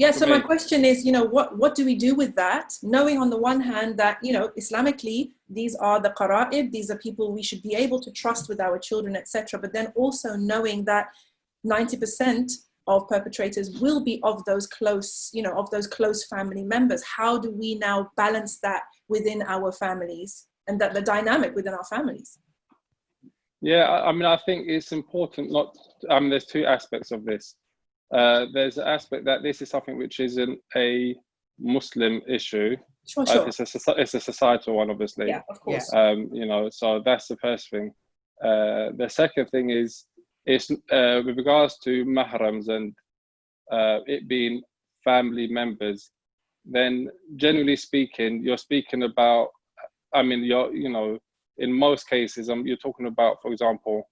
Yeah, for so my me. question is, what do we do with that? Knowing on the one hand that, Islamically, these are the qara'ib, these are people we should be able to trust with our children, etc. But then also knowing that 90% of perpetrators will be of those close, of those close family members. How do we now balance that within our families and that the dynamic within our families? Yeah, I mean, I think it's important there's two aspects of this. There's an aspect that this is something which isn't a Muslim issue. Sure. It's a societal one, obviously. Yeah, of course. So that's the first thing. The second thing is with regards to mahrams and it being family members, then generally speaking, you're speaking about, in most cases, you're talking about, for example,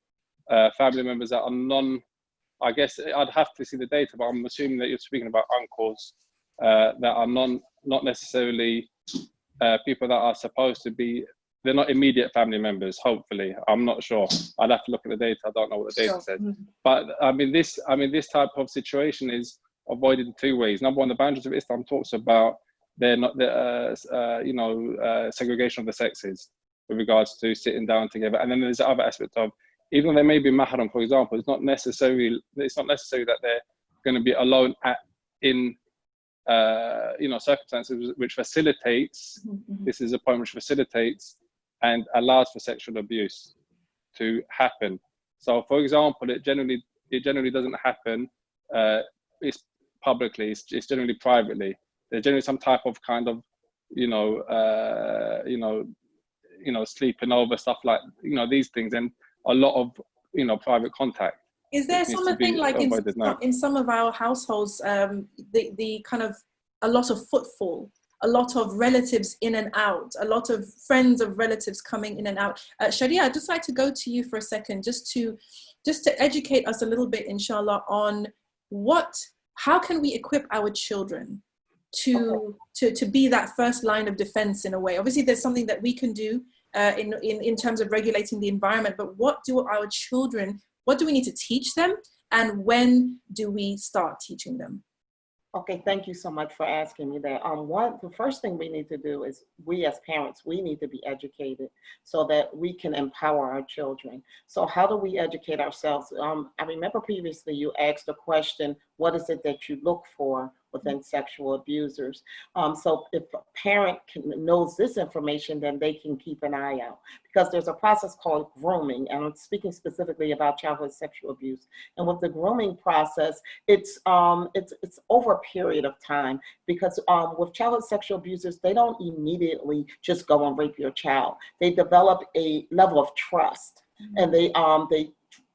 family members that are I guess I'd have to see the data, but I'm assuming that you're speaking about uncles that are not necessarily people that are supposed to be, they're not immediate family members, hopefully. I'm not sure. I'd have to look at the data. I don't know what the data says. But this type of situation is avoided in two ways. Number one, the boundaries of Islam talks about segregation of the sexes with regards to sitting down together. And then there's the other aspect of, even though they may be mahram, for example, it's not necessary that they're going to be alone in circumstances which facilitates. This is a point which facilitates and allows for sexual abuse to happen. So, for example, it generally doesn't happen. It's publicly. It's generally privately. There's generally some type of kind of sleeping over, stuff like these things, and a lot of private contact. Is there something like in some of our households, the kind of a lot of footfall, a lot of relatives in and out, a lot of friends of relatives coming in and out? Sharia, I'd just like to go to you for a second, just to educate us a little bit, inshallah, on how can we equip our children to be that first line of defense in a way? Obviously, there's something that we can do in terms of regulating the environment, but what do we need to teach them, and when do we start teaching them? Okay, thank you so much for asking me that. The first thing we need to do is, we as parents, we need to be educated so that we can empower our children. So how do we educate ourselves? I remember previously you asked a question, what is it that you look for within sexual abusers? So if a parent knows this information, then they can keep an eye out, because there's a process called grooming, and I'm speaking specifically about childhood sexual abuse. And with the grooming process, it's over a period of time, because with childhood sexual abusers, they don't immediately just go and rape your child. They develop a level of trust, and they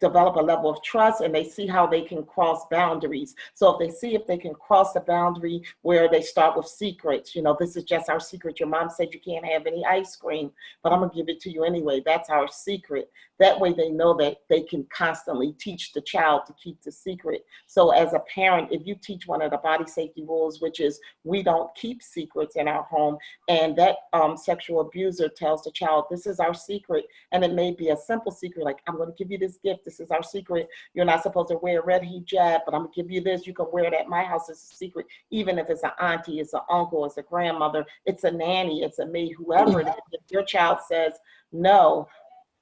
develop a level of trust, and they see how they can cross boundaries. So if they can cross the boundary where they start with secrets, this is just our secret. Your mom said you can't have any ice cream, but I'm gonna give it to you anyway. That's our secret. That way they know that they can constantly teach the child to keep the secret. So as a parent, if you teach one of the body safety rules, which is we don't keep secrets in our home, and that sexual abuser tells the child, this is our secret, and it may be a simple secret, like, I'm gonna give you this gift, this is our secret. You're not supposed to wear a red hijab, but I'm gonna give you this. You can wear it at my house. It's a secret. Even if it's an auntie, it's an uncle, it's a grandmother, it's a nanny, it's a maid, whoever it is. If your child says, no,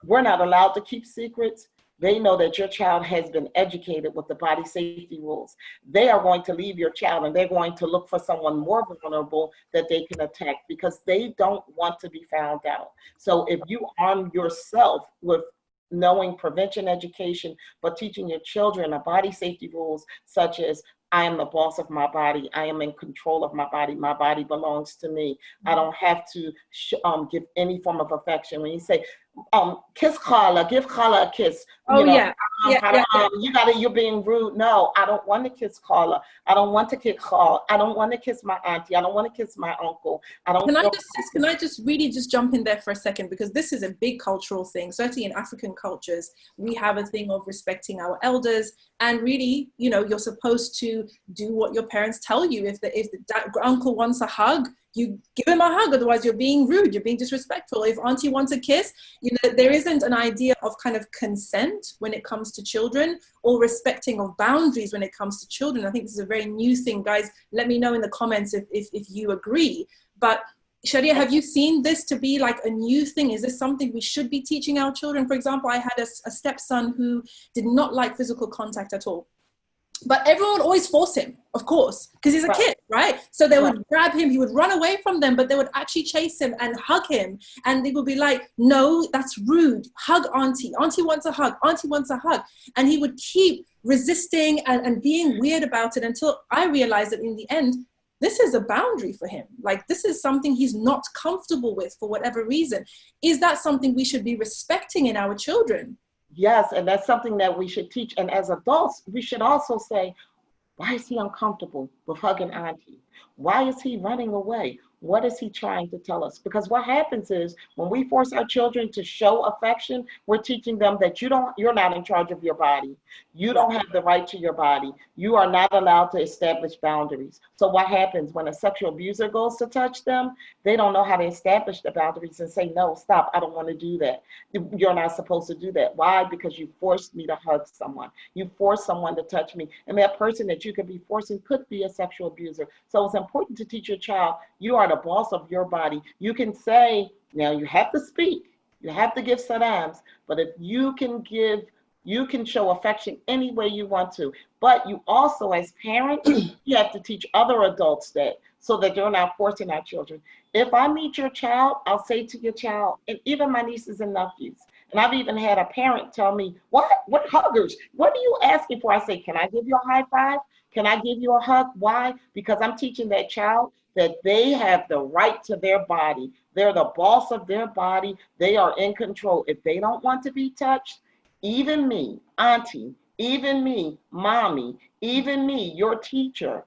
we're not allowed to keep secrets, they know that your child has been educated with the body safety rules. They are going to leave your child, and they're going to look for someone more vulnerable that they can attack, because they don't want to be found out. So if you arm yourself with knowing prevention education, but teaching your children the body safety rules, such as, I am the boss of my body. I am in control of my body. My body belongs to me. I don't have to give any form of affection. When you say, kiss Khala, give Khala a kiss. You're being rude. No, I don't want to kiss Khala. I don't want to kiss Khala. I don't want to kiss my auntie. I don't want to kiss my uncle. Can I just really jump in there for a second, because this is a big cultural thing. Certainly in African cultures, we have a thing of respecting our elders, and really, you're supposed to do what your parents tell you. If the uncle wants a hug, you give him a hug, otherwise you're being rude, you're being disrespectful. If auntie wants a kiss, you know, there isn't an idea of kind of consent when it comes to children, or respecting of boundaries when it comes to children. I think this is a very new thing. Guys, let me know in the comments if you agree. But Shadia, have you seen this to be like a new thing? Is this something we should be teaching our children? For example, I had a stepson who did not like physical contact at all. But everyone would always force him, of course, because he's a kid, right? So they would grab him, he would run away from them, but they would actually chase him and hug him. And they would be like, no, that's rude. Hug auntie. Auntie wants a hug. Auntie wants a hug. And he would keep resisting and being weird about it until I realized that in the end, this is a boundary for him. Like, this is something he's not comfortable with for whatever reason. Is that something we should be respecting in our children? Yes, and that's something that we should teach. And as adults, we should also say, why is he uncomfortable with hugging auntie? Why is he running away? What is he trying to tell us? Because what happens is when we force our children to show affection, we're teaching them that you're not in charge of your body. You don't have the right to your body. You are not allowed to establish boundaries. So what happens when a sexual abuser goes to touch them? They don't know how to establish the boundaries and say, no, stop, I don't want to do that. You're not supposed to do that. Why? Because you forced me to hug someone. You forced someone to touch me. And that person that you could be forcing could be a sexual abuser. So it's important to teach your child, you are the boss of your body. You can say, now you have to speak, you have to give salams, but if you can show affection any way you want to. But you also, as parents, you have to teach other adults that, so that they're not forcing our children. If I meet your child, I'll say to your child, and even my nieces and nephews, and I've even had a parent tell me, what huggers? What are you asking for? I say, can I give you a high five? Can I give you a hug? Why? Because I'm teaching that child that they have the right to their body. They're the boss of their body. They are in control. If they don't want to be touched, even me, auntie, even me, mommy, even me, your teacher,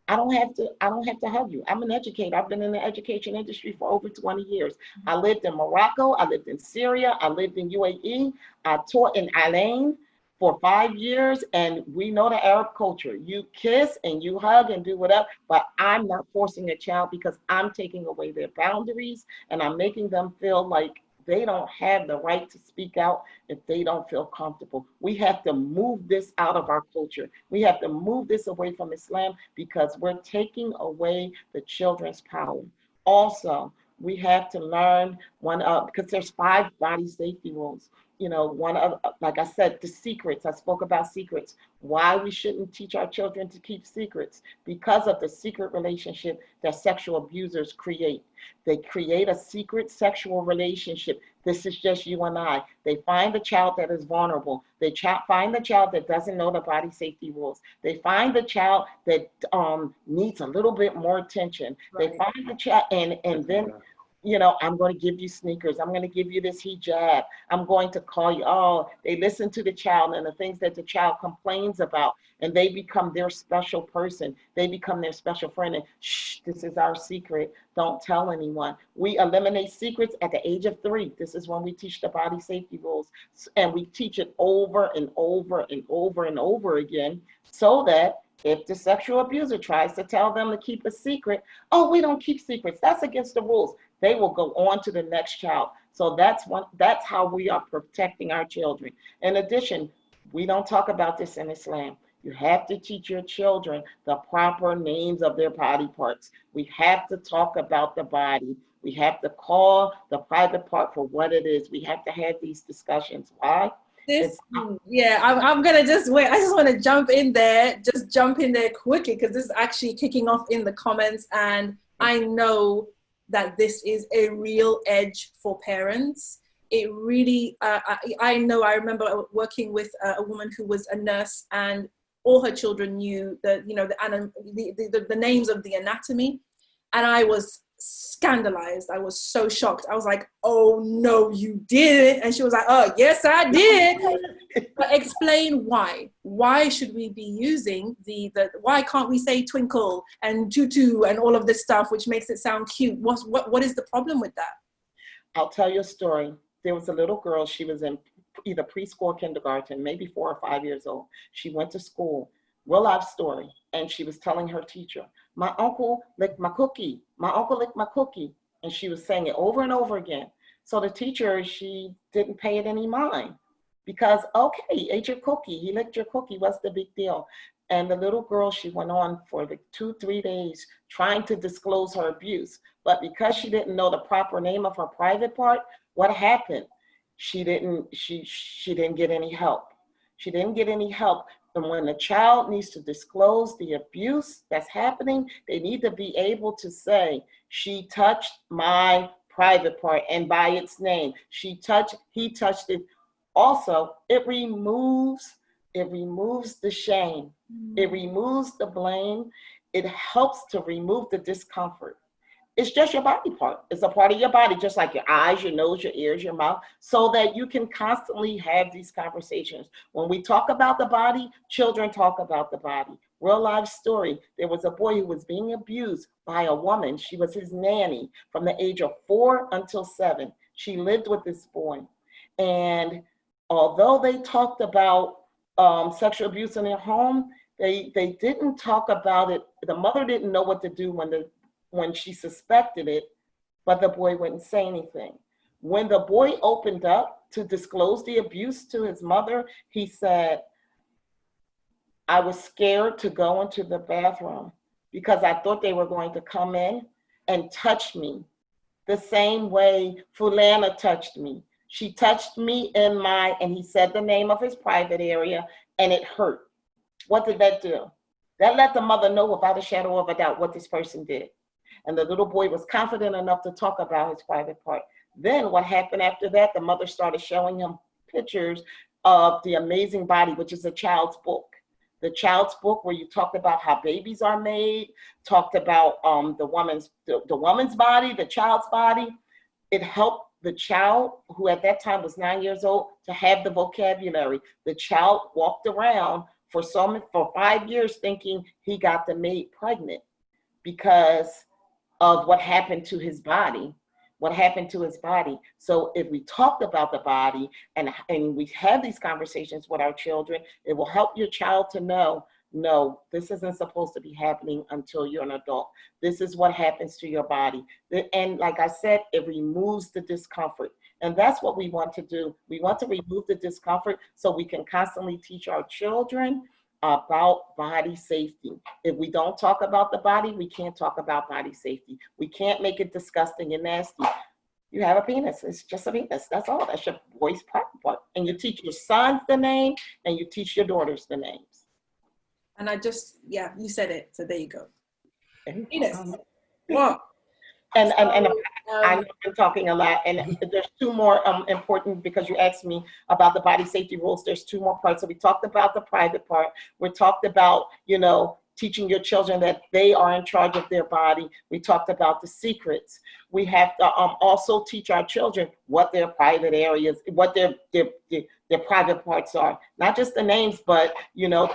I don't have to hug you. I'm an educator. I've been in the education industry for over 20 years. I lived in Morocco. I lived in Syria. I lived in UAE. I taught in Alain for 5 years, and we know the Arab culture. You kiss and you hug and do whatever, but I'm not forcing a child because I'm taking away their boundaries and I'm making them feel like they don't have the right to speak out if they don't feel comfortable. We have to move this out of our culture. We have to move this away from Islam because we're taking away the children's power. Also, we have to learn because there's 5 body safety rules. You know, one of, like I said, the secrets. I spoke about secrets. Why we shouldn't teach our children to keep secrets? Because of the secret relationship that sexual abusers create. They create a secret sexual relationship. This is just you and I. They find the child that is vulnerable. They find the child that doesn't know the body safety rules. They find the child that needs a little bit more attention. Right. They find the child, and then, you know, I'm going to give you sneakers. I'm going to give you this hijab. I'm going to call you. Oh, they listen to the child and the things that the child complains about, and they become their special person. They become their special friend. And shh, this is our secret. Don't tell anyone. We eliminate secrets at the age of 3. This is when we teach the body safety rules, and we teach it over and over and over and over again, so that if the sexual abuser tries to tell them to keep a secret, oh, we don't keep secrets. That's against the rules. They will go on to the next child. So that's how we are protecting our children. In addition, we don't talk about this in Islam. You have to teach your children the proper names of their body parts. We have to talk about the body. We have to call the private part for what it is. We have to have these discussions. Why? I'm gonna just wait. I just want to jump in there quickly, because this is actually kicking off in the comments, and I know that this is a real edge for parents. It really, I remember working with a woman who was a nurse, and all her children knew the names of the anatomy, and I was scandalized. I was so shocked. I was like, oh no, you didn't. And she was like, oh yes, I did. But explain why. Why should we be using why can't we say twinkle and tutu and all of this stuff, which makes it sound cute? What is the problem with that? I'll tell you a story. There was a little girl, she was in either preschool or kindergarten, maybe 4 or 5 years old. She went to school. real life story. And she was telling her teacher, my uncle licked my cookie. My uncle licked my cookie. And she was saying it over and over again. So the teacher, she didn't pay it any mind because, okay, he ate your cookie. He licked your cookie. What's the big deal? And the little girl, she went on for like 2-3 days trying to disclose her abuse. But because she didn't know the proper name of her private part, what happened? She didn't get any help. She didn't get any help. And when the child needs to disclose the abuse that's happening, they need to be able to say, she touched my private part, and by its name. He touched it. Also, it removes the shame. It removes the blame. It helps to remove the discomfort. It's just your body part. It's a part of your body, just like your eyes, your nose, your ears, your mouth, so that you can constantly have these conversations. When we talk about the body, children talk about the body. Real life story. There was a boy who was being abused by a woman. She was his nanny from the age of 4 until 7. She lived with this boy. And although they talked about sexual abuse in their home, they didn't talk about it. The mother didn't know what to do when she suspected it, but the boy wouldn't say anything. When the boy opened up to disclose the abuse to his mother, he said, I was scared to go into the bathroom because I thought they were going to come in and touch me the same way Fulana touched me. She touched me in and he said the name of his private area, and it hurt. What did that do? That let the mother know without a shadow of a doubt what this person did. And the little boy was confident enough to talk about his private part. Then what happened after that, the mother started showing him pictures of The Amazing Body, which is a child's book. The child's book where you talked about how babies are made, talked about the woman's body, the child's body. It helped the child, who at that time was 9 years old, to have the vocabulary. The child walked around for 5 years thinking he got the maid pregnant because of what happened to his body. So if we talked about the body and we have these conversations with our children, it will help your child to know, no, this isn't supposed to be happening until you're an adult. This is what happens to your body. And like I said, it removes the discomfort. And that's what we want to do. We want to remove the discomfort so we can constantly teach our children about body safety. If we don't talk about the body, we can't talk about body safety. We can't make it disgusting and nasty. You have a penis, it's just a penis, that's all. That's your boy's private part. And you teach your sons the name and you teach your daughters the names. And you said it, so there you go. Penis. What? And I know I've been talking a lot, and there's two more important, because you asked me about the body safety rules. There's two more parts. So we talked about the private part. We talked about, teaching your children that they are in charge of their body. We talked about the secrets. We have to also teach our children what their private areas, what their private parts are. Not just the names, but,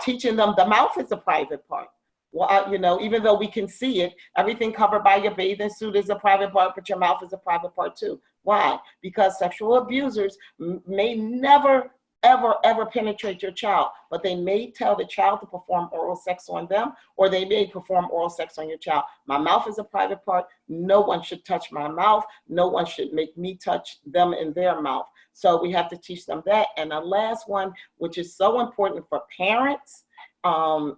teaching them the mouth is a private part. Well, even though we can see it, everything covered by your bathing suit is a private part, but your mouth is a private part too. Why? Because sexual abusers may never, ever penetrate your child, but they may tell the child to perform oral sex on them, or they may perform oral sex on your child. My mouth is a private part. No one should touch my mouth. No one should make me touch them in their mouth. So we have to teach them that. And the last one, which is so important for parents,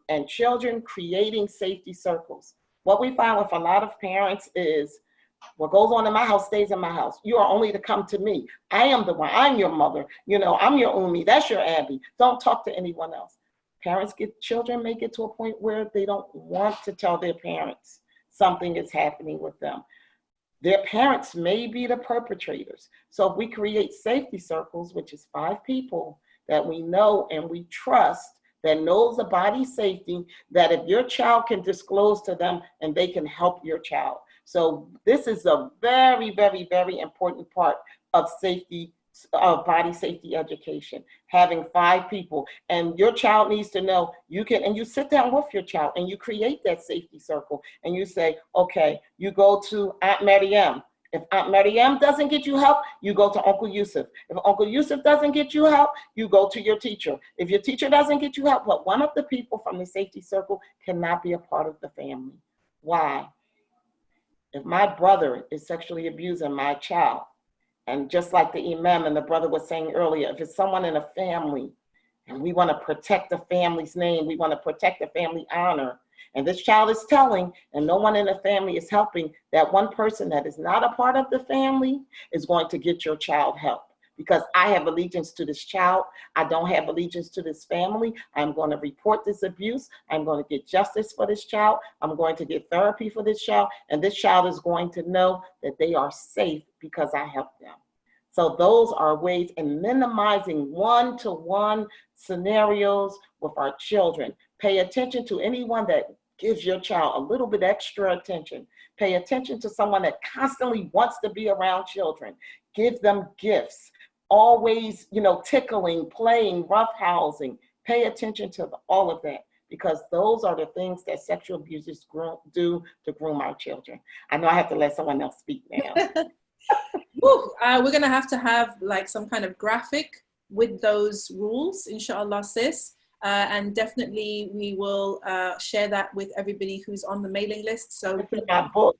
and children, creating safety circles. What we find with a lot of parents is, what goes on in my house stays in my house. You are only to come to me. I am the one. I'm your mother. I'm your Umi. That's your Abby. Don't talk to anyone else. Children may get to a point where they don't want to tell their parents something is happening with them. Their parents may be the perpetrators. So if we create safety circles, which is 5 people that we know and we trust, that knows the body safety, that if your child can disclose to them and they can help your child. So this is a very, very, very important part of safety, of body safety education, having 5 people. And your child needs to know and you sit down with your child and you create that safety circle and you say, okay, you go to Aunt Mariam. If Aunt Mariam doesn't get you help, you go to Uncle Yusuf. If Uncle Yusuf doesn't get you help, you go to your teacher. If your teacher doesn't get you help, but one of the people from the safety circle cannot be a part of the family. Why? If my brother is sexually abusing my child, and just like the imam and the brother was saying earlier, if it's someone in a family, and we want to protect the family's name, we want to protect the family honor, and this child is telling, and no one in the family is helping, that one person that is not a part of the family is going to get your child help. Because I have allegiance to this child, I don't have allegiance to this family. I'm going to report this abuse. I'm going to get justice for this child. I'm going to get therapy for this child. And this child is going to know that they are safe because I helped them. So those are ways in minimizing one-to-one scenarios with our children. Pay attention to anyone that gives your child a little bit extra attention. Pay attention to someone that constantly wants to be around children. Give them gifts. Always, tickling, playing, roughhousing. Pay attention to all of that, because those are the things that sexual abusers do to groom our children. I know I have to let someone else speak now. We're going to have like some kind of graphic with those rules, inshallah, sis. And definitely we will share that with everybody who's on the mailing list. So my book.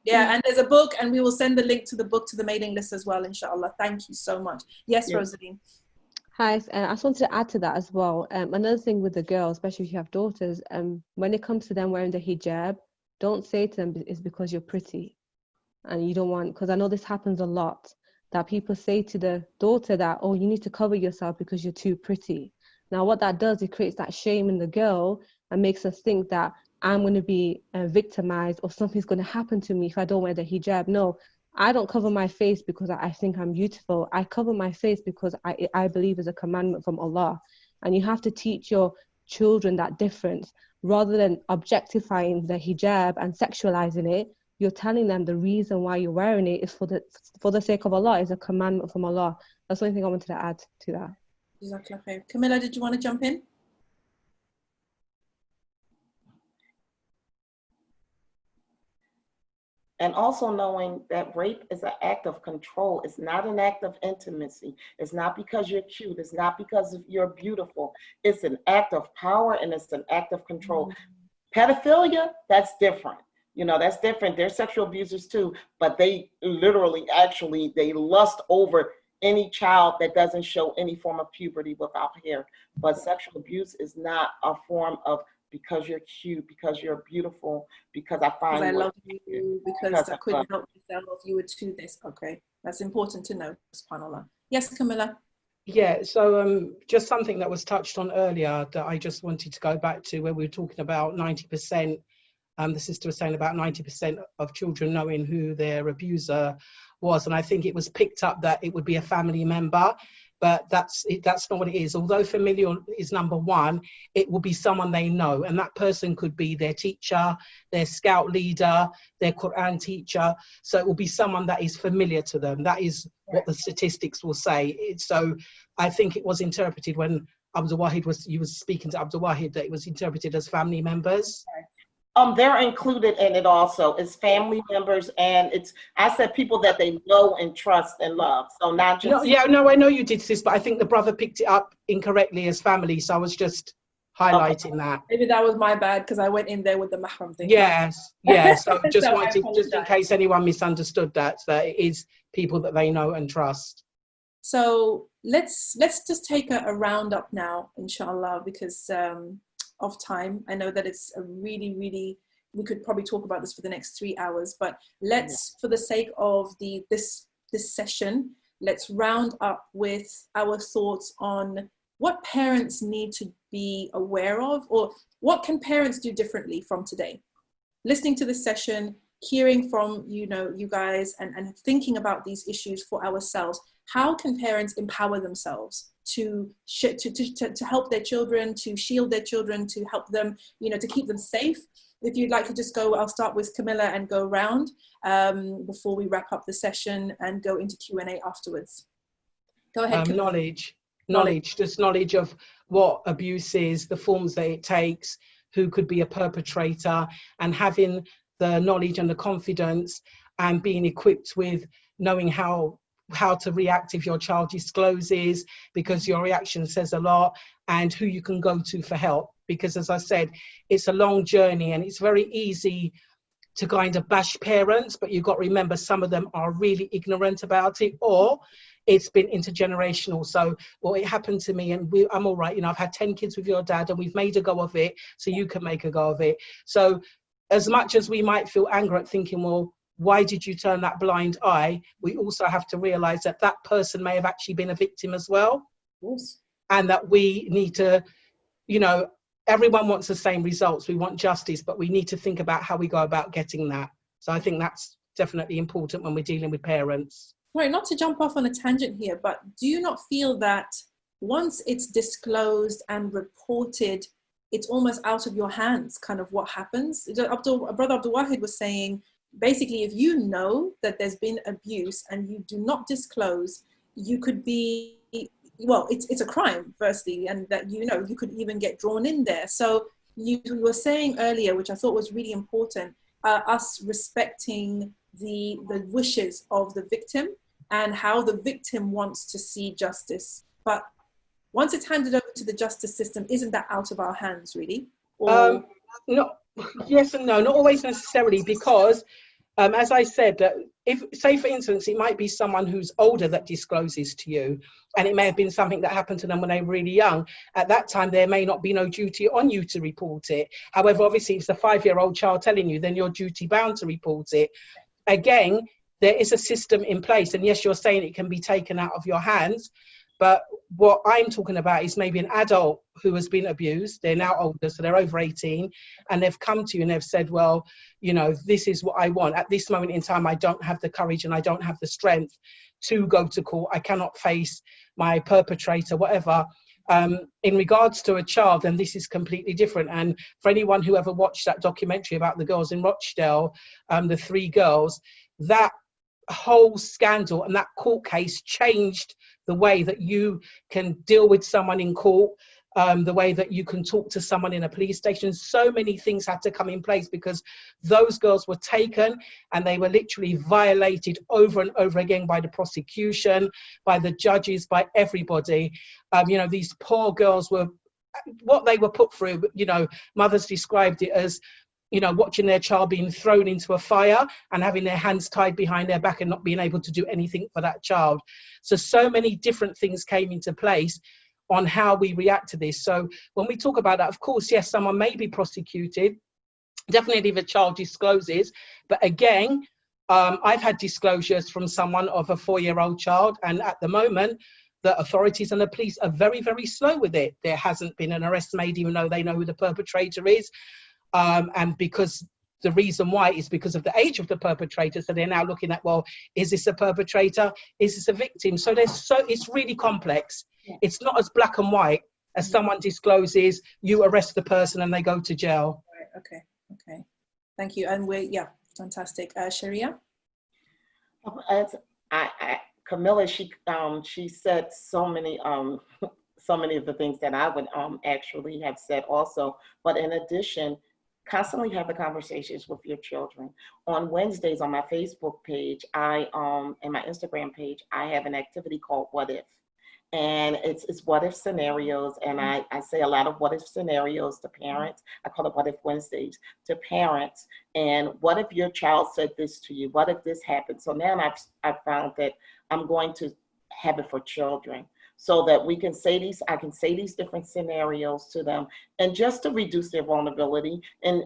Yeah, and there's a book, and we will send the link to the book to the mailing list as well, inshallah. Thank you so much. Yes, yeah. Rosaline. Hi, I just wanted to add to that as well. Another thing with the girls, especially if you have daughters, when it comes to them wearing the hijab, don't say to them it's because you're pretty and you don't want, because I know this happens a lot, that people say to the daughter that, oh, you need to cover yourself because you're too pretty. Now, what that does, it creates that shame in the girl and makes us think that I'm going to be victimized or something's going to happen to me if I don't wear the hijab. No, I don't cover my face because I think I'm beautiful. I cover my face because I believe is a commandment from Allah. And you have to teach your children that difference. Rather than objectifying the hijab and sexualizing it, you're telling them the reason why you're wearing it is for the sake of Allah, is a commandment from Allah. That's the only thing I wanted to add to that. Camilla, did you want to jump in? And also knowing that rape is an act of control. It's not an act of intimacy. It's not because you're cute. It's not because you're beautiful. It's an act of power, and it's an act of control. Pedophilia, that's different. That's different. They're sexual abusers too, but they literally, actually, they lust over any child that doesn't show any form of puberty without hair. But sexual abuse is not a form of because you're cute, because you're beautiful, because I find I love you, because I couldn't help myself, you were to this. Okay, that's important to know, subhanAllah. Yes, Camilla. Yeah, so just something that was touched on earlier that I just wanted to go back to, where we were talking about 90%, the sister was saying about 90% of children knowing who their abuser was, and I think it was picked up that it would be a family member. But that's not what it is. Although familial is number one, it will be someone they know. And that person could be their teacher, their scout leader, their Quran teacher. So it will be someone that is familiar to them. That is what the statistics will say. So I think it was interpreted when Abdul Wahid was speaking to Abdul Wahid, that it was interpreted as family members. They're included in it also. It's family members, and I said people that they know and trust and love. So not just. No, I know you did this, but I think the brother picked it up incorrectly as family. So I was just highlighting that. Maybe that was my bad, because I went in there with the mahram thing. Yes. So just wanted, just in case anyone misunderstood that it is people that they know and trust. So let's just take a roundup now, inshallah, because of time. I know that it's a really, we could probably talk about this for the next 3 hours, but let's, for the sake of this session, let's round up with our thoughts on what parents need to be aware of, or what can parents do differently from today. Listening to this session, hearing from you guys, and thinking about these issues for ourselves. How can parents empower themselves to help their children, to shield their children, to help them, to keep them safe? If you'd like to just go, I'll start with Camilla and go round before we wrap up the session and go into Q&A afterwards. Go ahead, Camilla. Knowledge, just knowledge of what abuse is, the forms that it takes, who could be a perpetrator, and having the knowledge and the confidence and being equipped with knowing how to react if your child discloses, because your reaction says a lot, and who you can go to for help. Because as I said, it's a long journey, and it's very easy to kind of bash parents, but you've got to remember some of them are really ignorant about it, or it's been intergenerational. So, well, it happened to me and I'm all right. You know, I've had 10 kids with your dad and we've made a go of it, so you can make a go of it. So as much as we might feel anger at thinking, well, why did you turn that blind eye? We also have to realize that that person may have actually been a victim as well. Yes. And that we need to, you know, everyone wants the same results. We want justice, but we need to think about how we go about getting that. So I think that's definitely important when we're dealing with parents. Right, not to jump off on a tangent here, but do you not feel that once it's disclosed and reported, it's almost out of your hands, kind of what happens? Brother Abdul Wahid was saying, basically, if you know that there's been abuse and you do not disclose, you could be, well, it's a crime, firstly, and that, you know, you could even get drawn in there. So you were saying earlier, which I thought was really important, us respecting the wishes of the victim and how the victim wants to see justice. But once it's handed over to the justice system, isn't that out of our hands, really? Or... No, yes and no, not always necessarily, because as I said, if, say for instance, it might be someone who's older that discloses to you, and it may have been something that happened to them when they were really young. At that time, there may not be no duty on you to report it. However, obviously, if it's a 5-year-old child telling you, then you're duty bound to report it. Again, there is a system in place, and yes, you're saying it can be taken out of your hands, but what I'm talking about is maybe an adult who has been abused. They're now older, so they're over 18, and they've come to you and they've said, well, you know, this is what I want. At this moment in time, I don't have the courage and I don't have the strength to go to court. I cannot face my perpetrator, whatever. In regards to a child, then this is completely different. And for anyone who ever watched that documentary about the girls in Rochdale, the 3 girls, that whole scandal and that court case changed the way that you can deal with someone in court, the way that you can talk to someone in a police station. So many things had to come in place because those girls were taken and they were literally violated over and over again by the prosecution, by the judges, by everybody. You know, these poor girls were, what they were put through, you know, mothers described it as, you know, watching their child being thrown into a fire and having their hands tied behind their back and not being able to do anything for that child. So many different things came into place on how we react to this. So when we talk about that, of course, yes, someone may be prosecuted, definitely if a child discloses. But again, I've had disclosures from someone of a 4-year-old child, and at the moment, the authorities and the police are very, very slow with it. There hasn't been an arrest made, even though they know who the perpetrator is. And because the reason why is because of the age of the perpetrator. So they're now looking at, well, is this a perpetrator? Is this a victim? So it's really complex. Yeah. It's not as black and white as someone discloses, you arrest the person and they go to jail. Right. Okay. Thank you. And yeah, fantastic. Sharia? Camilla, she said so many of the things that I would actually have said also. But in addition, constantly have the conversations with your children. On Wednesdays on my Facebook page, and my Instagram page, I have an activity called What If? And it's what if scenarios. And I say a lot of what if scenarios to parents. I call it What If Wednesdays to parents. And what if your child said this to you? What if this happened? So now I've found that I'm going to have it for children, so that we can say I can say these different scenarios to them, and just to reduce their vulnerability and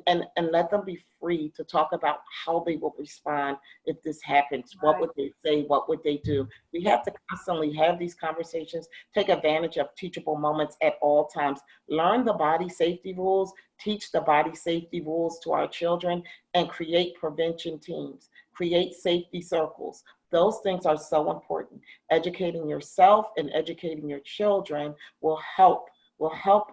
let them be free to talk about how they will respond if this happens. What would they say? What would they do? We have to constantly have these conversations, take advantage of teachable moments at all times, learn the body safety rules, teach the body safety rules to our children, and create prevention teams, create safety circles. Those things are so important. Educating yourself and educating your children will help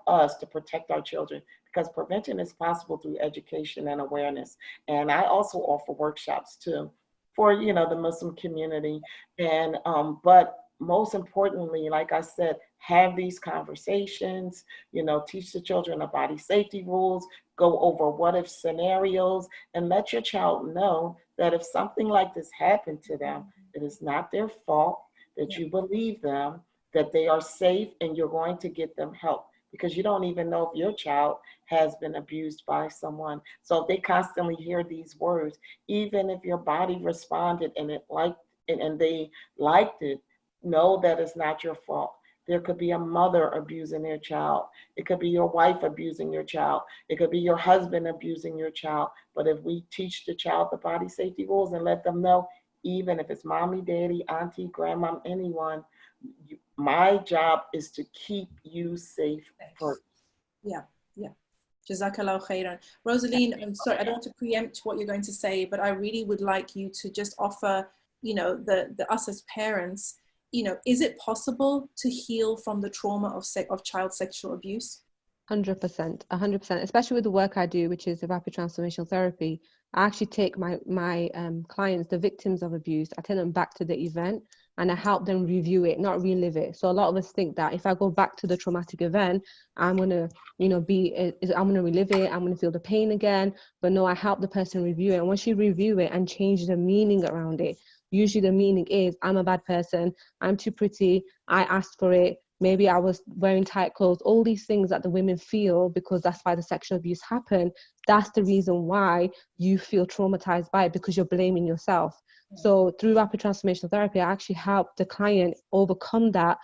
us to protect our children, because prevention is possible through education and awareness. And I also offer workshops too for, the Muslim community. And but most importantly, like I said, have these conversations, you know, teach the children the body safety rules, go over what if scenarios, and let your child know that if something like this happened to them, it is not their fault, that you believe them, that they are safe, and you're going to get them help, because you don't even know if your child has been abused by someone. So if they constantly hear these words, even if your body responded and they liked it, know that it's not your fault. There could be a mother abusing their child. It could be your wife abusing your child. It could be your husband abusing your child. But if we teach the child the body safety rules and let them know, even if it's mommy, daddy, auntie, grandma, anyone, my job is to keep you safe first. Yeah, yeah. Jazakallah khairan. Rosaline, I'm sorry, I don't want to preempt what you're going to say, but I really would like you to just offer, you know, the us as parents, you know, is it possible to heal from the trauma of child sexual abuse? 100%, 100%, especially with the work I do, which is the rapid transformational therapy. I actually take my clients, the victims of abuse, I take them back to the event and I help them review it, not relive it. So a lot of us think that if I go back to the traumatic event, I'm going to, you know, I'm going to relive it, I'm going to feel the pain again. But no, I help the person review it. And once you review it and change the meaning around it, usually the meaning is, I'm a bad person, I'm too pretty, I asked for it, maybe I was wearing tight clothes, all these things that the women feel because that's why the sexual abuse happened. That's the reason why you feel traumatized by it, because you're blaming yourself. So through rapid transformational therapy, I actually help the client overcome that,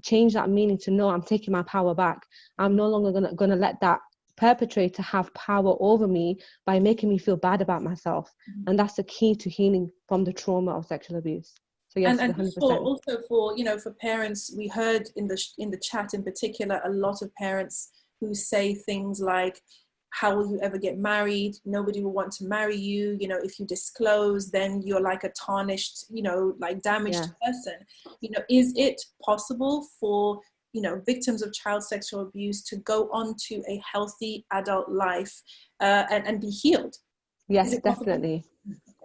change that meaning to know I'm taking my power back. I'm no longer gonna let that perpetrator have power over me by making me feel bad about myself. And that's the key to healing from the trauma of sexual abuse. So yes, and 100%. also for, you know, for parents, we heard in the chat in particular, a lot of parents who say things like, how will you ever get married? Nobody will want to marry you. You know, if you disclose, then you're like a tarnished, you know, like damaged person. You know, is it possible for, you know, victims of child sexual abuse to go on to a healthy adult life and be healed? Yes, definitely.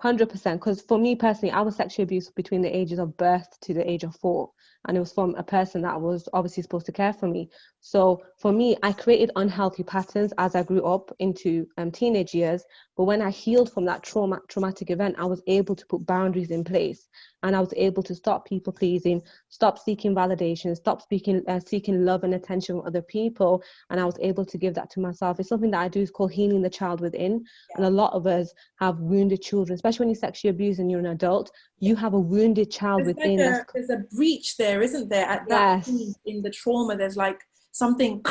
100%. Because for me personally, I was sexually abused between the ages of birth to the age of 4. And it was from a person that was obviously supposed to care for me. So for me, I created unhealthy patterns as I grew up into teenage years. But when I healed from that traumatic event, I was able to put boundaries in place. And I was able to stop people pleasing, stop seeking validation, stop seeking love and attention from other people. And I was able to give that to myself. It's something that I do is called healing the child within. And a lot of us have wounded children, especially when you're sexually abused and you're an adult. You have a wounded child within. There's a breach there, isn't there? At that point in the trauma, there's like something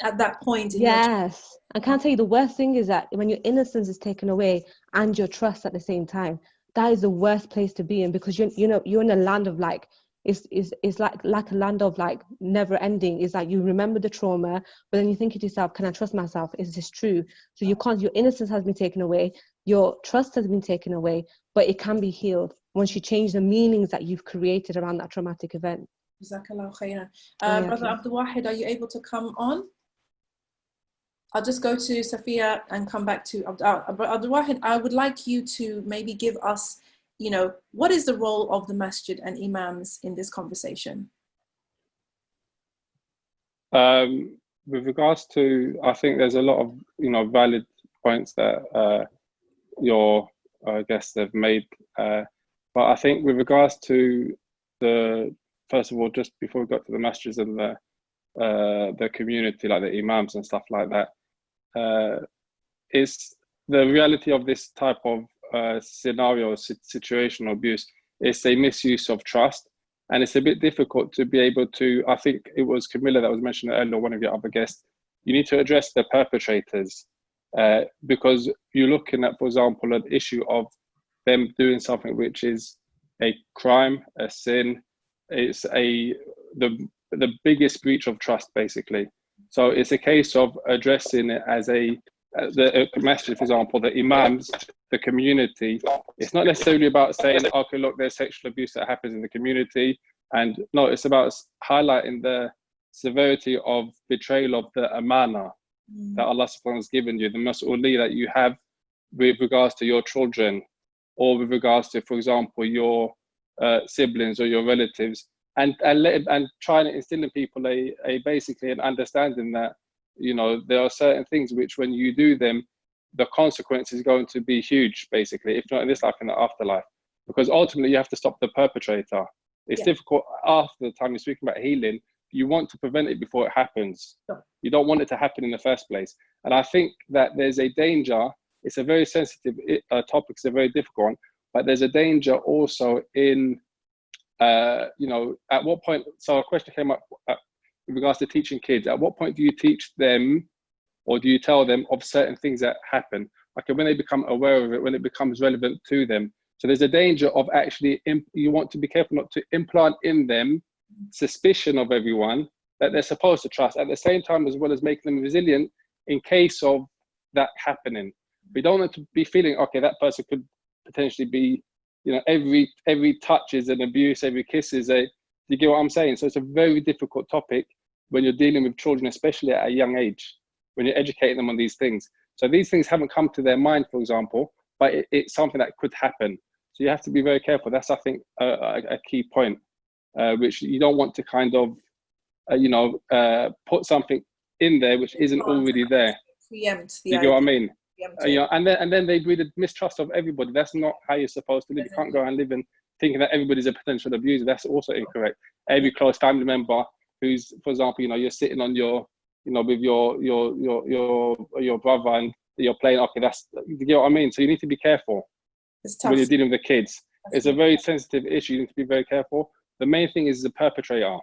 at that point. Yes. I can't tell you, the worst thing is that when your innocence is taken away and your trust at the same time, that is the worst place to be in, because you're in a land of like, it's like a land of like never ending. It's like you remember the trauma, but then you think to yourself, can I trust myself? Is this true? So you can't, your innocence has been taken away, your trust has been taken away, but it can be healed once you change the meanings that you've created around that traumatic event. Jazakallah khairan. Brother Abdul Wahid, are you able to come on? I'll just go to Safia and come back to Abdul Wahid. I would like you to maybe give us, you know, what is the role of the masjid and imams in this conversation? With regards to, I think there's a lot of, you know, valid points that your guests have made. But I think with regards to first of all, just before we got to the masjids and the community, like the imams and stuff like that, is the reality of this type of scenario, situation of abuse, is a misuse of trust. And it's a bit difficult to be able to, I think it was Camilla that was mentioned earlier, one of your other guests, you need to address the perpetrators, because you're looking at, for example, an issue of them doing something which is a crime, a sin. It's the biggest breach of trust, basically. So it's a case of addressing it as the masjid, for example, the imams, the community. It's not necessarily about saying, okay, look, there's sexual abuse that happens in the community. And no, it's about highlighting the severity of betrayal of the amana that Allah subhanahu wa ta'ala has given you, the mas'uli that you have with regards to your children, or with regards to, for example, your siblings or your relatives. and trying to instill in people a basically an understanding that, you know, there are certain things which when you do them, the consequence is going to be huge, basically, if not in this life, in the afterlife. Because ultimately you have to stop the perpetrator. It's difficult after the time you're speaking about healing. You want to prevent it before it happens. You don't want it to happen in the first place. And I think that there's a danger. It's a very sensitive topic. It's a very difficult one. But there's a danger also in, you know, at what point, so a question came up in regards to teaching kids. At what point do you teach them, or do you tell them of certain things that happen? Like when they become aware of it, when it becomes relevant to them. So there's a danger of actually, you want to be careful not to implant in them suspicion of everyone that they're supposed to trust, at the same time as well as making them resilient in case of that happening. We don't want to be feeling, okay, that person could potentially be, you know, every touch is an abuse, every kiss is a, you get what I'm saying? So it's a very difficult topic when you're dealing with children, especially at a young age, when you're educating them on these things. So these things haven't come to their mind, for example, but it's something that could happen. So you have to be very careful. That's, I think, a key point, which you don't want to kind of, you know, put something in there which isn't already there. Preempt the you get what I mean? You know, and then they breed a mistrust of everybody. That's not how you're supposed to live. You can't go and live in thinking that everybody's a potential abuser. That's also incorrect. Every close family member who's, for example, you know, you're sitting on your, you know, with your brother and you're playing, okay, that's, you get what I mean? So you need to be careful when you're dealing with the kids. It's a very sensitive issue. You need to be very careful. The main thing is the perpetrator.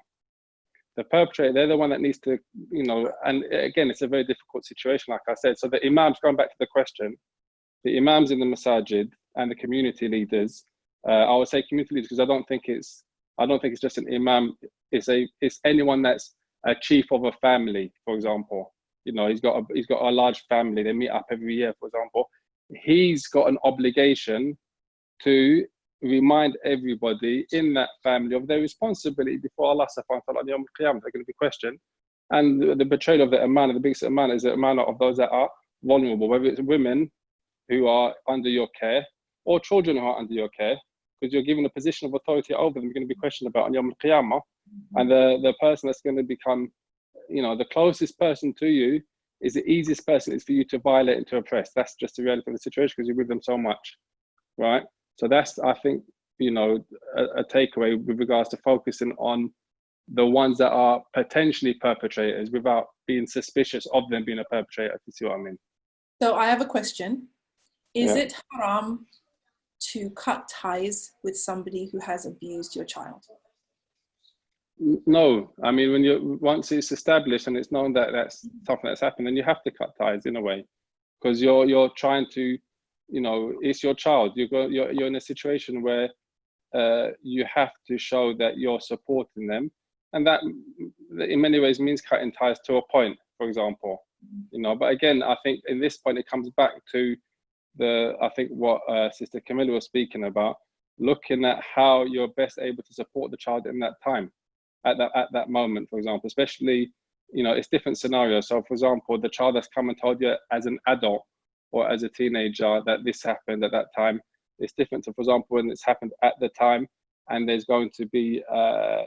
The perpetrator, they're the one that needs to, you know, and again, it's a very difficult situation, like I said. So the imams, going back to the question, the imams in the masajid and the community leaders, I would say community leaders, because I don't think it's just an imam. It's anyone that's a chief of a family, for example. You know, he's got a large family. They meet up every year, for example. He's got an obligation to remind everybody in that family of their responsibility before Allah subhanahu wa ta'ala on Yawm al-Qiyamah. They're going to be questioned. And the betrayal of the amana, the biggest amana, is the amana of those that are vulnerable, whether it's women who are under your care or children who are under your care, because you're given a position of authority over them. You're going to be questioned about on Yawm al-Qiyamah. And the person that's going to become, you know, the closest person to you is the easiest person is for you to violate and to oppress. That's just the reality of the situation because you're with them so much, right? So that's, I think, you know, a takeaway with regards to focusing on the ones that are potentially perpetrators without being suspicious of them being a perpetrator, if you see what I mean. So I have a question. Is it haram to cut ties with somebody who has abused your child? No, I mean, once it's established and it's known that that's something that's happened, then you have to cut ties in a way, because you're trying to, you know, it's your child. You're in a situation where you have to show that you're supporting them, and that in many ways means cutting ties to a point, for example, you know. But again, I think in this point it comes back to what Sister Camilla was speaking about, looking at how you're best able to support the child in that time, at that moment, for example. Especially, you know, it's different scenarios. So for example, the child that's come and told you as an adult or as a teenager that this happened at that time, it's different to, for example, when it's happened at the time and there's going to be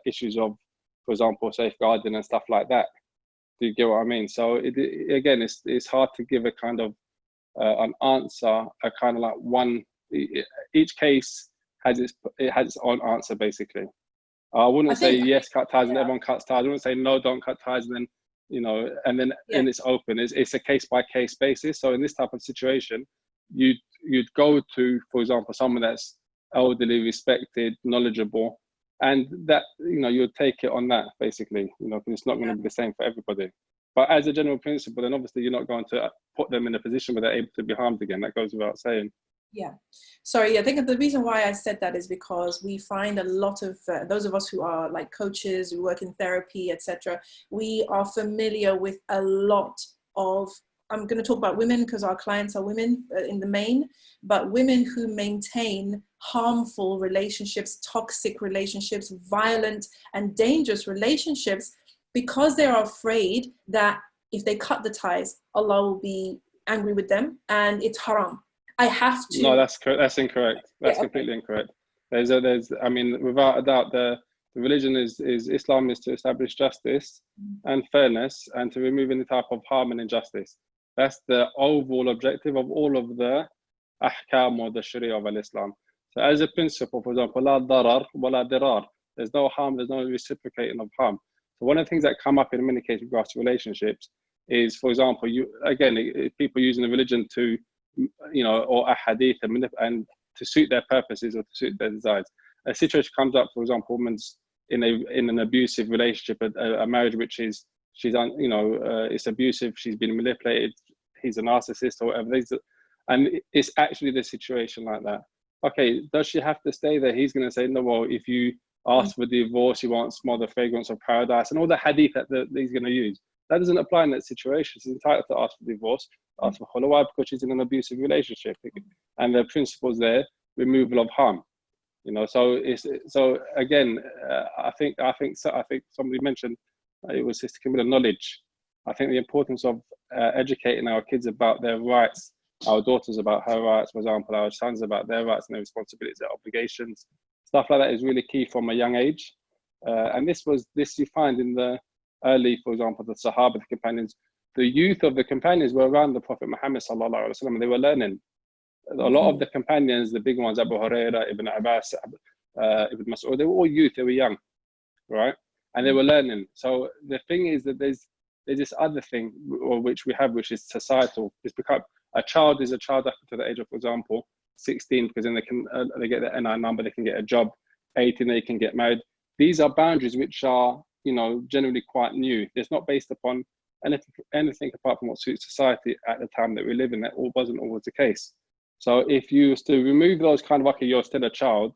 issues of, for example, safeguarding and stuff like that. Do you get what I mean? So again, it's hard to give a kind of an answer, a kind of like one. Each case has its own answer, basically. I wouldn't say yes, cut ties, and everyone cuts ties. I wouldn't say no, don't cut ties, and then, you know, and then it's open. It's a case by case basis. So in this type of situation, you'd go to, for example, someone that's elderly, respected, knowledgeable, and that, you know, you'd take it on that, basically, you know, because it's not going to be the same for everybody. But as a general principle, then obviously you're not going to put them in a position where they're able to be harmed again. That goes without saying. Yeah. Sorry, I think the reason why I said that is because we find a lot of, those of us who are like coaches, who work in therapy, etc., we are familiar with a lot of, I'm going to talk about women because our clients are women in the main, but women who maintain harmful relationships, toxic relationships, violent and dangerous relationships, because they are afraid that if they cut the ties, Allah will be angry with them and it's haram. I have to. No, that's correct. That's incorrect. That's completely incorrect. I mean, without a doubt, the The religion is Islam is to establish justice and fairness and to remove any type of harm and injustice. That's the overall objective of all of the ahkam or the sharia of Islam. So as a principle, for example, la darar wa la dirar, there's no harm, there's no reciprocating of harm. So one of the things that come up in many cases with regards to relationships is, for example, people using the religion to, or a hadith and to suit their purposes or to suit their desires. A situation comes up, for example, woman's in an abusive relationship, a marriage which is it's abusive, she's been manipulated, he's a narcissist or whatever, and it's actually the situation like that. Okay, does she have to stay there? He's going to say, no, well, if you ask for divorce, you won't smell the fragrance of paradise, and all the hadith that he's going to use. That doesn't apply in that situation. She's entitled to ask for divorce, ask for khulwa, because she's in an abusive relationship. And the principles there, removal of harm. So again, I think somebody mentioned it was Sister Camilla, knowledge. I think the importance of educating our kids about their rights, our daughters about her rights, for example, our sons about their rights and their responsibilities, their obligations, stuff like that is really key from a young age. And this you find in the early, for example, the Sahaba, the companions. The youth of the companions were around the Prophet Muhammad sallallahu alaihi wasallam. They were learning. A lot of the companions, the big ones, Abu Huraira, Ibn Abbas, Ibn Mas'ud, they were all youth, they were young, right? And they were learning. So the thing is that there's this other thing, which we have, which is societal. It's become a child is a child up to the age of, for example, 16, because then they get their NI number, they can get a job. 18, they can get married. These are boundaries which are, generally quite new. It's not based upon anything apart from what suits society at the time that we live in. That wasn't always the case. So if you was to remove those kind of, okay, you're still a child.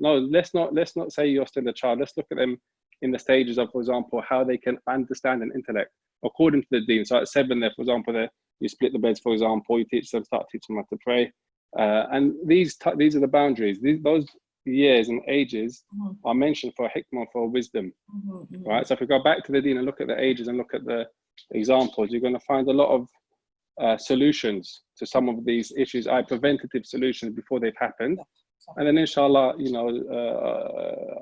No, let's not say you're still a child. Let's look at them in the stages of, for example, how they can understand and intellect according to the deen. So at 7, there, for example, you split the beds, for example, you start teaching them how to pray. And these are the boundaries. Those years and ages are mentioned for hikmah, for wisdom, right? So if we go back to the deen and look at the ages and look at the examples, you're going to find a lot of solutions to some of these issues, preventative solutions before they've happened. And then inshallah,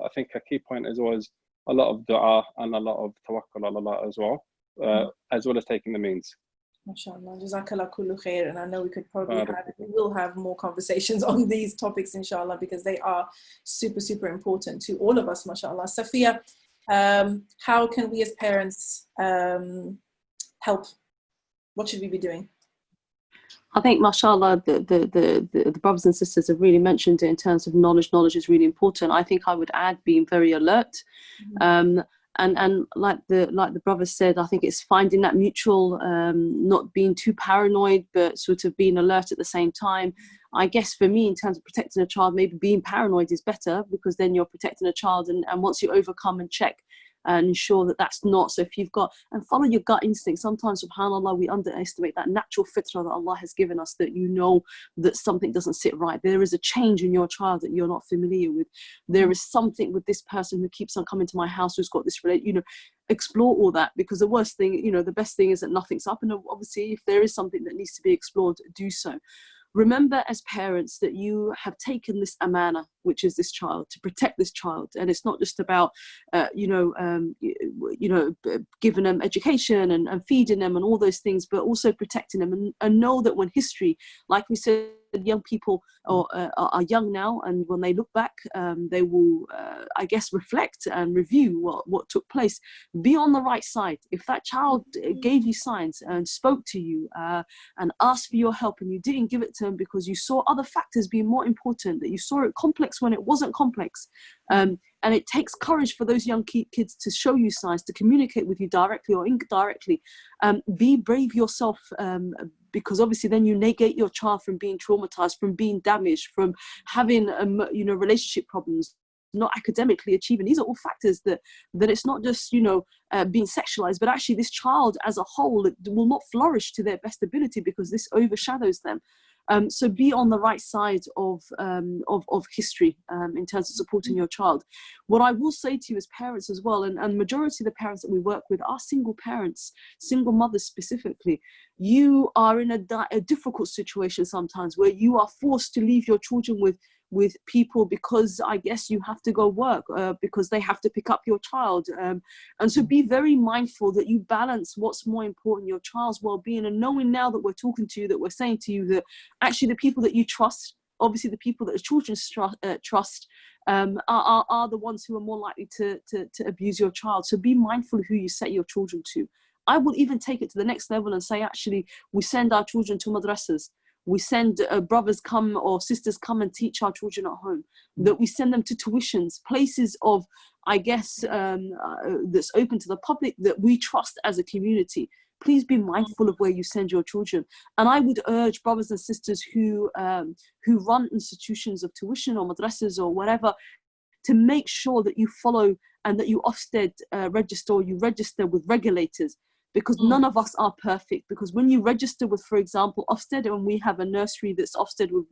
I think a key point is always a lot of dua and a lot of tawakkul on Allah as well as taking the means. MashaAllah, Jazakallah kullu khair. And I know we will have more conversations on these topics, inshallah, because they are super, super important to all of us, MashaAllah. Safiya, how can we as parents help? What should we be doing? I think, mashallah, the brothers and sisters have really mentioned it in terms of knowledge. Knowledge is really important. I think I would add being very alert. And like the brother said, I think it's finding that mutual, not being too paranoid, but sort of being alert at the same time. I guess for me, in terms of protecting a child, maybe being paranoid is better, because then you're protecting a child, and once you overcome and check and ensure that that's not. So if you've got, and follow your gut instinct. Sometimes, subhanAllah, we underestimate that natural fitrah that Allah has given us, that that something doesn't sit right. There is a change in your child that you're not familiar with. There is something with this person who keeps on coming to my house, who's got this explore all that, because the worst thing, the best thing is that nothing's up. And obviously, if there is something that needs to be explored, do so. Remember as parents that you have taken this amana, which is this child, to protect this child. And it's not just about, giving them education and feeding them and all those things, but also protecting them, and know that when history, like we said, young people are young now, and when they look back, they will, I guess, reflect and review what took place. Be on the right side. If that child gave you signs and spoke to you and asked for your help, and you didn't give it to them because you saw other factors being more important, that you saw it complex when it wasn't complex, and it takes courage for those young kids to show you signs, to communicate with you directly or indirectly. Be brave yourself, because obviously then you negate your child from being traumatized, from being damaged, from having relationship problems, not academically achieving. These are all factors that it's not just being sexualized, but actually this child as a whole will not flourish to their best ability, because this overshadows them. So be on the right side of history in terms of supporting your child. What I will say to you as parents as well, and majority of the parents that we work with are single parents, single mothers specifically. You are in a difficult situation sometimes, where you are forced to leave your children with with people because I guess you have to go work, because they have to pick up your child. And so be very mindful that you balance what's more important, your child's well-being, and knowing now that we're talking to you, that we're saying to you that actually the people that you trust, obviously the people that the children trust, are the ones who are more likely to abuse your child. So be mindful of who you set your children to. I will even take it to the next level and say, actually, we send our children to madrasas. We send brothers come or sisters come and teach our children at home. That we send them to tuitions, places of, I guess, that's open to the public that we trust as a community. Please be mindful of where you send your children. And I would urge brothers and sisters who run institutions of tuition or madrasas or whatever, to make sure that you follow and that you Ofsted register, or you register with regulators, because none of us are perfect. Because when you register with, for example, Ofsted, and we have a nursery that's Ofsted with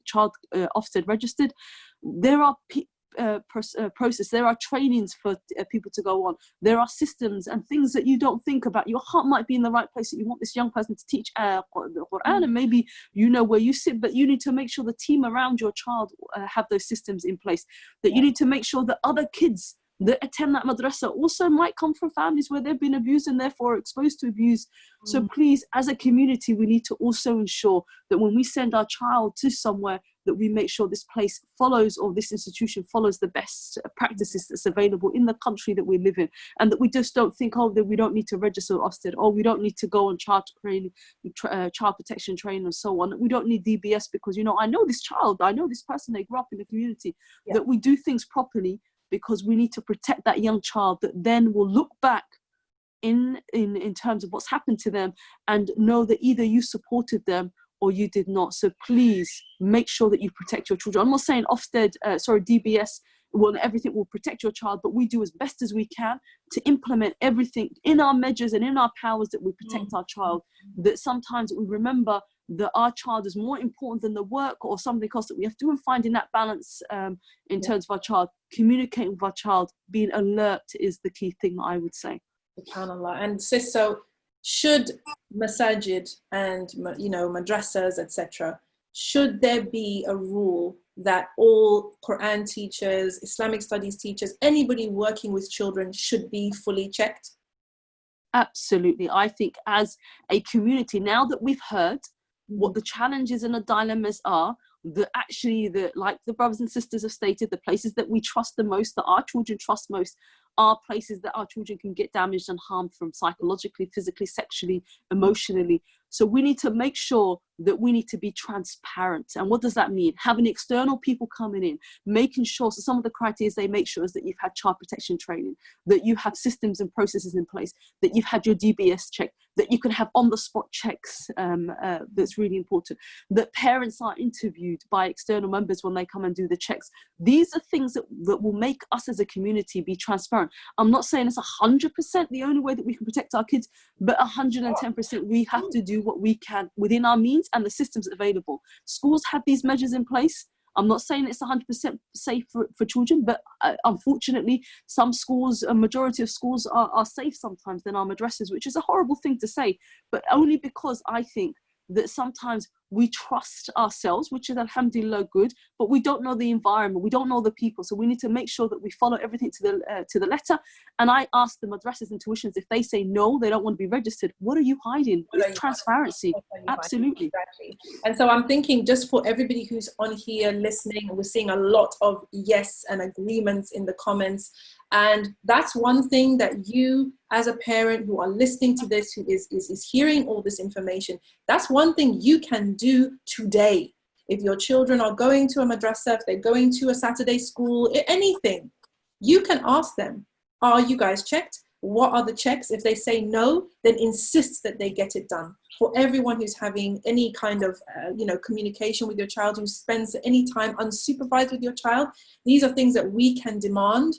child Ofsted registered, there are process, there are trainings for people to go on, there are systems and things that you don't think about. Your heart might be in the right place, that you want this young person to teach the Quran, and maybe you know where you sit, but you need to make sure the team around your child have those systems in place. That you need to make sure that other kids that attend that madrasa also might come from families where they've been abused and therefore exposed to abuse. So please, as a community, we need to also ensure that when we send our child to somewhere, that we make sure this place follows, or this institution follows, the best practices that's available in the country that we live in, and that we just don't think, oh, that we don't need to register with Ofsted, or we don't need to go on child protection training and so on. We don't need DBS because, you know, I know this child, I know this person, they grew up in the community. That we do things properly, because we need to protect that young child that then will look back in terms of what's happened to them and know that either you supported them or you did not. So please make sure that you protect your children. I'm not saying DBS, well, everything will protect your child, but we do as best as we can to implement everything in our measures and in our powers that we protect our child. That sometimes we remember that our child is more important than the work or something else, that we have to do, and finding that balance in terms of our child, communicating with our child, being alert is the key thing, I would say. SubhanAllah. And sis, so should masajid and, you know, madrasas, etc., should there be a rule that all Quran teachers, Islamic studies teachers, anybody working with children should be fully checked? Absolutely. I think as a community, now that we've heard what the challenges and the dilemmas are, that actually, like the brothers and sisters have stated, the places that we trust the most, that our children trust most, are places that our children can get damaged and harmed from psychologically, physically, sexually, emotionally. So we need to make sure that we need to be transparent. And what does that mean? Having external people coming in, making sure, so some of the criteria they make sure is that you've had child protection training, that you have systems and processes in place, that you've had your DBS check, that you can have on-the-spot checks, that's really important, that parents are interviewed by external members when they come and do the checks. These are things that will make us as a community be transparent. I'm not saying it's 100% the only way that we can protect our kids, but 110% we have to do what we can within our means and the systems available. Schools have these measures in place. I'm not saying it's 100% safe for children, but unfortunately, some schools, a majority of schools are safe sometimes than our madrasas, which is a horrible thing to say, but only because I think that sometimes we trust ourselves, which is alhamdulillah good, but we don't know the environment, we don't know the people, so we need to make sure that we follow everything to the letter. And I ask the madrasas and tuitions, if they say no, they don't want to be registered, what are you hiding? It's transparency. Absolutely. Exactly. And so I'm thinking, just for everybody who's on here listening, we're seeing a lot of yes and agreements in the comments. And that's one thing that you, as a parent who are listening to this, who is hearing all this information, that's one thing you can do today. If your children are going to a madrasa, if they're going to a Saturday school, anything, you can ask them, are you guys checked? What are the checks? If they say no, then insist that they get it done. For everyone who's having any kind of communication with your child, who spends any time unsupervised with your child, these are things that we can demand.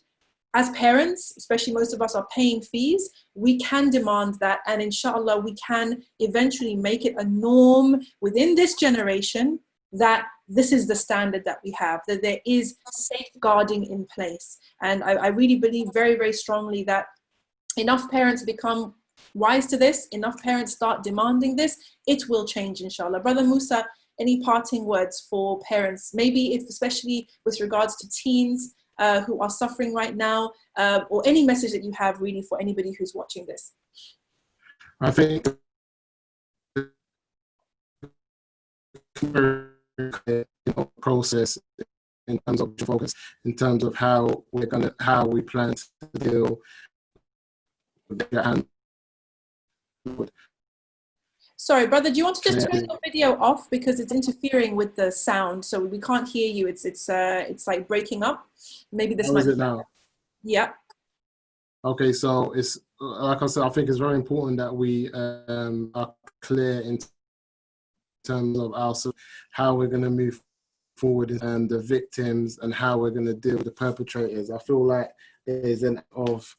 As parents, especially most of us are paying fees, we can demand that, and inshallah we can eventually make it a norm within this generation that this is the standard that we have, that there is safeguarding in place. And I really believe very, very strongly that enough parents become wise to this, enough parents start demanding this, it will change inshallah. Brother Musa, any parting words for parents, maybe if, especially with regards to teens who are suffering right now, or any message that you have really for anybody who's watching this? I think process in terms of focus, in terms of how we plan to deal with the hand. Sorry, brother, do you want to just turn your video off because it's interfering with the sound, so we can't hear you. It's like breaking up. Maybe this might. How is it now? Yeah. Okay, so it's like I said, I think it's very important that we are clear in terms of how we're going to move forward and the victims and how we're going to deal with the perpetrators. I feel like there's an of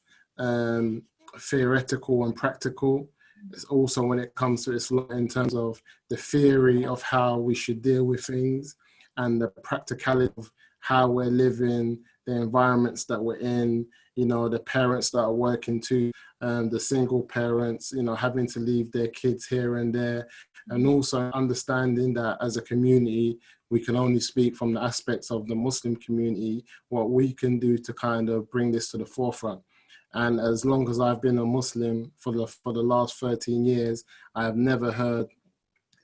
theoretical and practical. It's also when it comes to Islam in terms of the theory of how we should deal with things and the practicality of how we're living, the environments that we're in, you know, the parents that are working too, the single parents, you know, having to leave their kids here and there, and also understanding that as a community, we can only speak from the aspects of the Muslim community, what we can do to kind of bring this to the forefront. And as long as I've been a Muslim for the last 13 years, I have never heard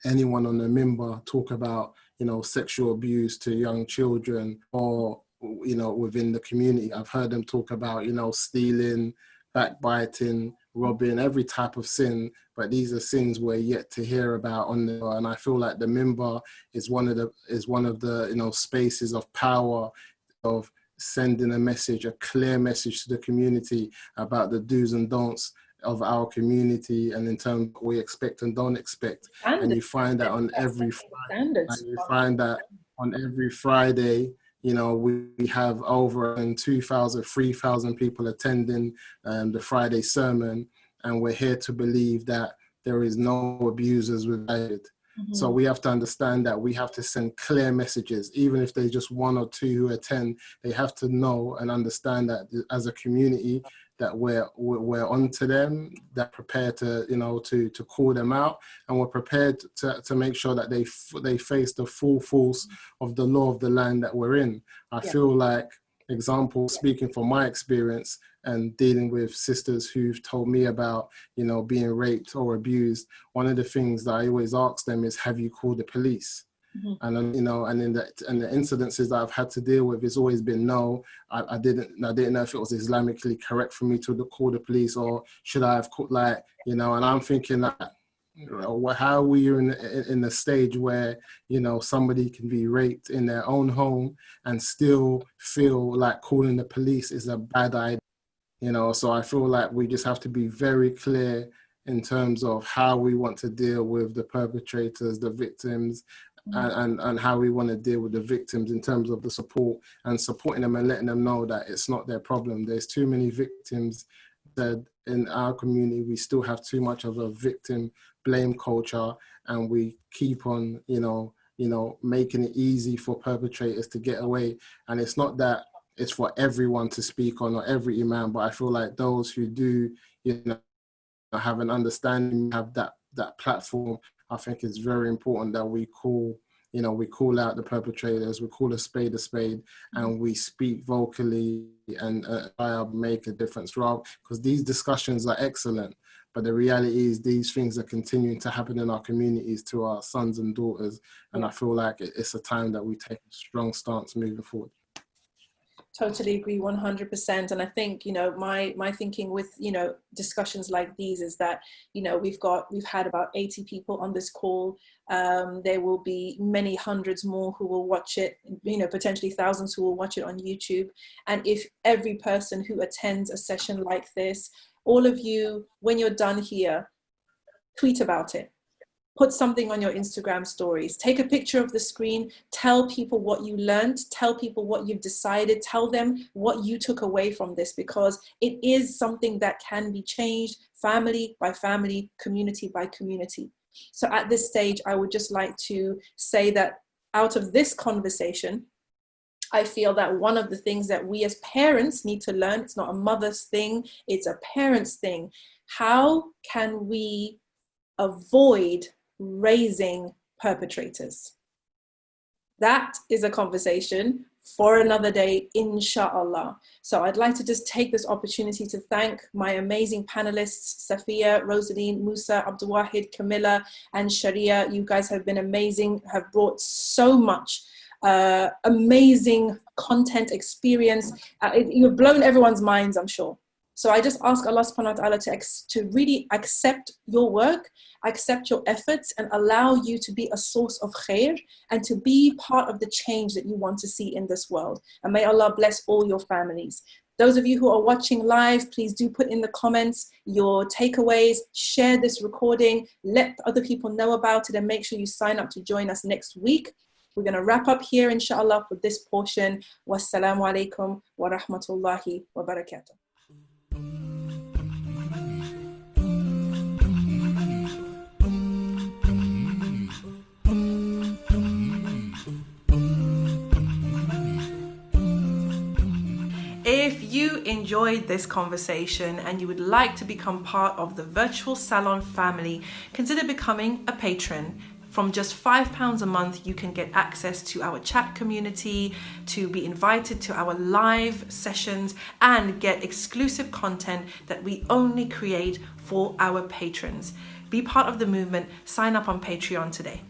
anyone on the minbar talk about, you know, sexual abuse to young children or, you know, within the community. I've heard them talk about, you know, stealing, backbiting, robbing, every type of sin, but these are sins we're yet to hear about on the, and I feel like the minbar is one of the you know, spaces of power, of sending a message, a clear message to the community about the do's and don'ts of our community, and in terms of what we expect and don't expect. And you find that on every Friday, you know, we have over 2,000, 3,000 people attending the Friday sermon, and we're here to believe that there is no abusers without it. Mm-hmm. So we have to understand that we have to send clear messages, even if there's just one or two who attend. They have to know and understand that as a community that we're onto them, that prepared to, you know, to call them out, and we're prepared to make sure that they face the full force of the law of the land that we're in. I feel like, example, speaking from my experience and dealing with sisters who've told me about, you know, being raped or abused, one of the things that I always ask them is, have you called the police? Mm-hmm. And you know, and in the incidences that I've had to deal with, it's always been no. I didn't know if it was Islamically correct for me to call the police, or should I have called, like, you know. And I'm thinking that, you know, how are we in the stage where, you know, somebody can be raped in their own home and still feel like calling the police is a bad idea, you know? So I feel like we just have to be very clear in terms of how we want to deal with the perpetrators, the victims, and how we want to deal with the victims in terms of the support and supporting them and letting them know that it's not their problem. There's too many victims that in our community, we still have too much of a victim blame culture, and we keep on, you know, making it easy for perpetrators to get away. And it's not that it's for everyone to speak on, or every imam, but I feel like those who do, you know, have an understanding, have that platform, I think it's very important that we call out the perpetrators, we call a spade, and we speak vocally and try to make a difference, rather, because these discussions are excellent, but the reality is these things are continuing to happen in our communities to our sons and daughters, and I feel like it's a time that we take a strong stance moving forward. Totally agree, 100%. And I think, you know, my thinking with, you know, discussions like these is that, you know, we've had about 80 people on this call. There will be many hundreds more who will watch it, you know, potentially thousands who will watch it on YouTube. And if every person who attends a session like this, all of you, when you're done here, tweet about it. Put something on your Instagram stories, take a picture of the screen, tell people what you learned, tell people what you've decided, tell them what you took away from this, because it is something that can be changed family by family, community by community. So at this stage, I would just like to say that out of this conversation, I feel that one of the things that we as parents need to learn, it's not a mother's thing, it's a parent's thing. How can we avoid raising perpetrators? That is a conversation for another day, inshallah. So I'd like to just take this opportunity to thank my amazing panelists, Safiya, Rosaline, Musa, Abdulwahid, Camilla, and Sharia. You guys have been amazing, have brought so much amazing content, experience. You've blown everyone's minds, I'm sure. So I just ask Allah subhanahu wa ta'ala to really accept your work, accept your efforts, and allow you to be a source of khair and to be part of the change that you want to see in this world. And may Allah bless all your families. Those of you who are watching live, please do put in the comments your takeaways, share this recording, let other people know about it, and make sure you sign up to join us next week. We're going to wrap up here, inshallah, for this portion. Wassalamu alaikum wa rahmatullahi wa barakatuh. If you enjoyed this conversation and you would like to become part of the virtual Salon family, consider becoming a patron. From just £5 a month, you can get access to our chat community, to be invited to our live sessions, and get exclusive content that we only create for our patrons. Be part of the movement. Sign up on Patreon today.